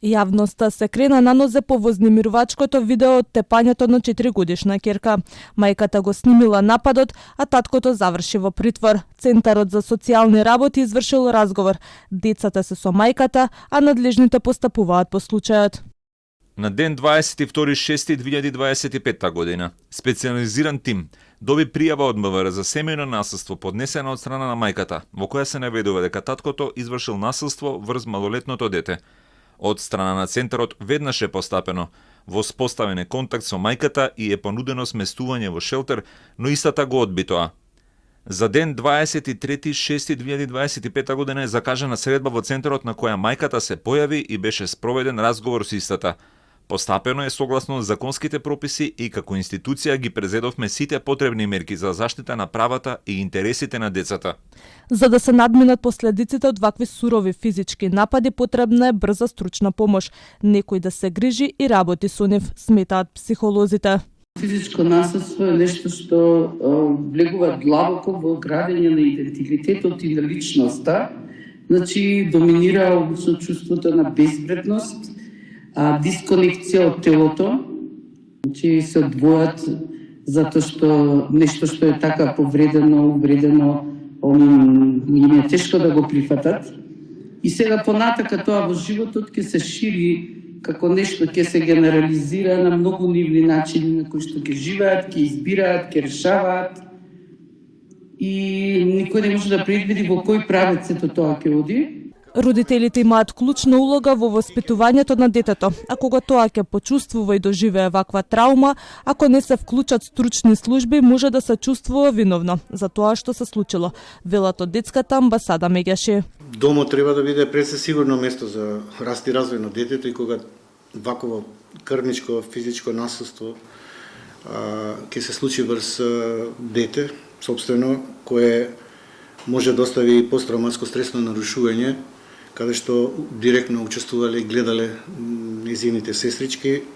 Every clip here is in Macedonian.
Јавноста се крена на нозе по вознемирувачкото видео од тепањето на 4-годишна ќерка. Мајката го снимила нападот, а таткото заврши во притвор. Центарот за социјални работи извршил разговор. Децата се со мајката, а надлежните постапуваат по случајот. На ден 22.6.2025 година, специјализиран тим доби пријава од МВР за семејно насилство поднесена од страна на мајката, во која се наведува дека таткото извршил насилство врз малолетното дете. Од страна на центарот веднаш е постапено. Воспоставен е контакт со мајката и е понудено сместување во шелтер, но истата го одби тоа. За ден 23.6.2025 година е закажана средба во центарот на која мајката се појави и беше спроведен разговор со истата. Постапено е согласно законските прописи и како институција ги презедовме сите потребни мерки за заштита на правата и интересите на децата. За да се надминат последиците од вакви сурови физички напади, потребна е брза стручна помош. Некој да се грижи и работи со нив, сметаат психолозите. Физичко насилство е нешто што влегува длабоко во градење на идентитетот и на личноста. Значи, доминира обично чувството на безвредност, дисконекција од телото, значи се одвојат затоа што нешто што е така повредено, увредено, им е тешко да го прифатат. И сега понатака тоа во животот ќе се шири како нешто, ќе се генерализира на многу нивни начини на кои што ќе живеат, ќе избираат, ќе решаваат. И никој не може да предвиди во кој правец сето тоа ќе оди. Родителите имаат клучна улога во воспитувањето на детето, а кога тоа ќе почувствува и доживее ваква траума, ако не се вклучат стручни служби, може да се чувствува виновно за тоа што се случило, велат од детската амбасада Меѓаши. Домот треба да биде пред се сигурно место за раст и развој на детето и кога вакво крвничко, физичко насилство ќе се случи врз дете, собствено, кое може да остави посттравматско стресно нарушување, каде што директно учествувале и гледале незините сестрички,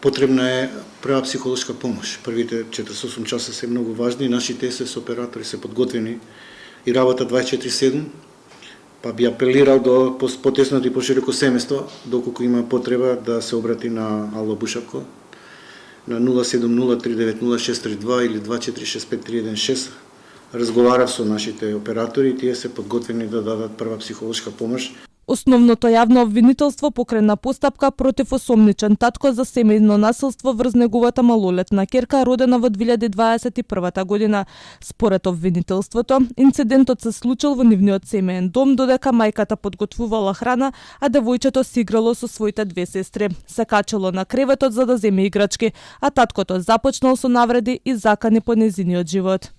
потребна е прва психолошка помош. Првите 48 часа се многу важни, нашите СС оператори се подготвени и работа 24/7, па би апелирал до потеснато и пошироко семејство, доколку има потреба да се обрати на Алла Бушапко, на 070-390-632 или 2465-316. Разговарав со нашите оператори и тие се подготвени да дадат прва психолошка помош. Основното јавно обвинителство покрена постапка против осомничен татко за семејно насилство врз неговата малолетна ќерка родена во 2021 година. Според обвинителството, инцидентот се случил во нивниот семеен дом додека мајката подготвувала храна, а девојчето си играло со своите две сестри. Се качило на креветот за да земе играчки, а таткото започнал со навреди и закани по незиниот живот.